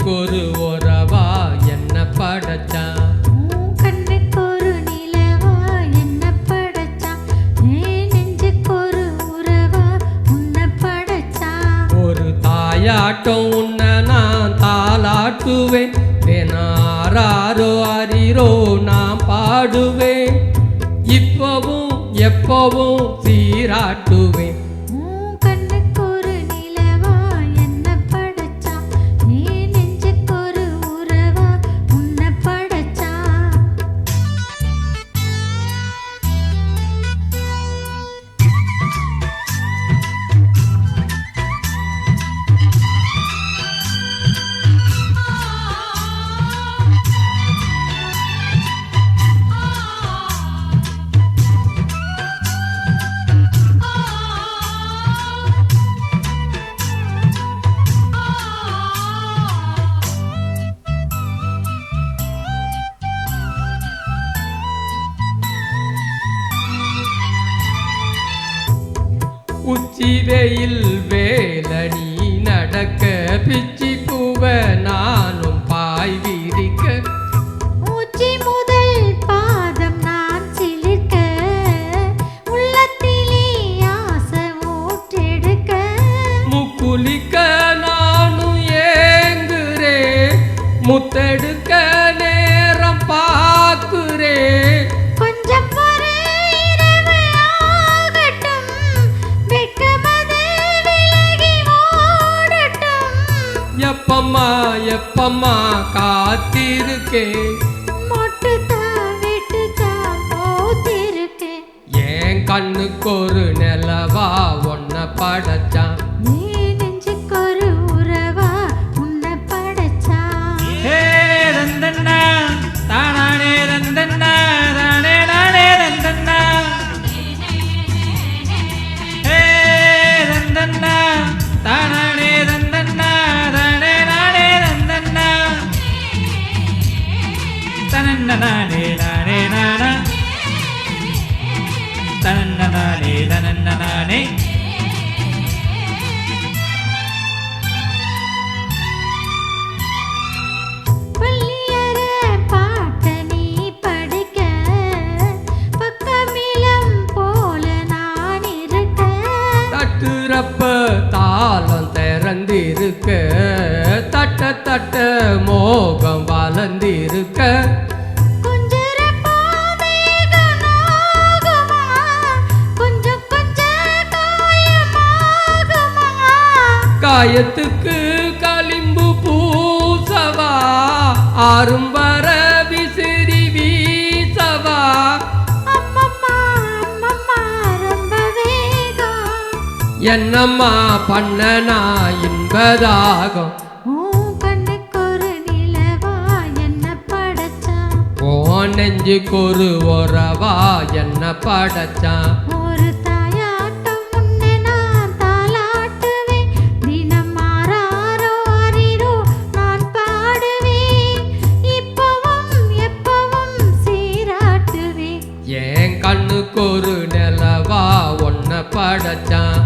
கண்ணுக்கு ஒரு உறவா என்ன படைச்சான். கண்ணுக்கு ஒரு நிலவா என்ன படைச்சான். நெஞ்சுக்கு ஒரு உறவா உன்னை படைச்சான். ஒரு தாயாட்டம் உன்னை நான் தாலாட்டுவேன். ஆராரோ அரிரோ நான் பாடுவேன். இப்பவும் எப்பவும் சீராட்டுவேன். கண்ணுக்கு ஒரு நிலவா என்ன படைச்சான். நெஞ்சுக்கு ஒரு உறவா உன்னை படைச்சான். உச்சி வெயில் வேலனி நடக்க பிச்சி பூவ நானும் பாய் விரிக்க. உச்சி முதல் பாதம் நான் சிலிர்க்க. உள்ளத்திலே ஆசை ஊற்றெடுக்க. முக்குளிக்க நானும் ஏங்குறேன். முத்தெடுக்க நேரம் பார்க்குறேன். கொஞ்சம் ஒரு இரவு ஆகட்டும். வெட்கமது விலகி ஓடட்டும். எப்பம்மா எப்பம்மா காத்திருக்கேன். மொட்டுத்தான் வெட்டுத்தான் போத்திருக்கேன். என் கண்ணுக்கு ஒரு நிலவா ஒன்ன படைச்சான். நீ நெஞ்சுக்கு ஒரு உறவா உன்னை படைச்சான். ஹே ரந்தண்ணா தானானே ரந்தண்ணா தானே நானே ரந்தண்ணா. ஹே ரந்தண்ணா தானானே ரந்தண்ணா தானே நானே ரந்தண்ணா. தனன்ன நானே நானே நானா தனன்ன நானே தனன்ன நானே. பள்ளியற பாட்ட நீ படிக்க. பக்கமிலம் போல நான் இருக்க. தட்டுறப்ப தாளம் திறந்திருக்க. தட்ட தட்ட மோகம் வளர்ந்திருக்க. கொஞ்சிறப்போ மேகம் நாகுமா. கொஞ்சம் கொஞ்சம் காயமாகுமா. காயத்துக்கு களிம்பு பூசவா. ஆறும் வர விசிறி வீசவா. அம்மம்மா அம்மம்மா ரொம்ப வேகம். என்னம்மா பண்ணனா இன்பதாகம். கண்ணுக்கு ஒரு நிலவா என்ன படைச்சான். ஓ நெஞ்சுக்கு ஒரு உறவா என்ன படைச்சான். ஒரு தாயாட்டம் உன்னை நான் தாலாட்டுவேன். தினம் ஆராரோ அரிரோ நான் பாடுவேன். இப்பவும் எப்பவும் சீராட்டுவேன். என் கண்ணுக்கு ஒரு நிலவா ஒன்ன படைச்சான்.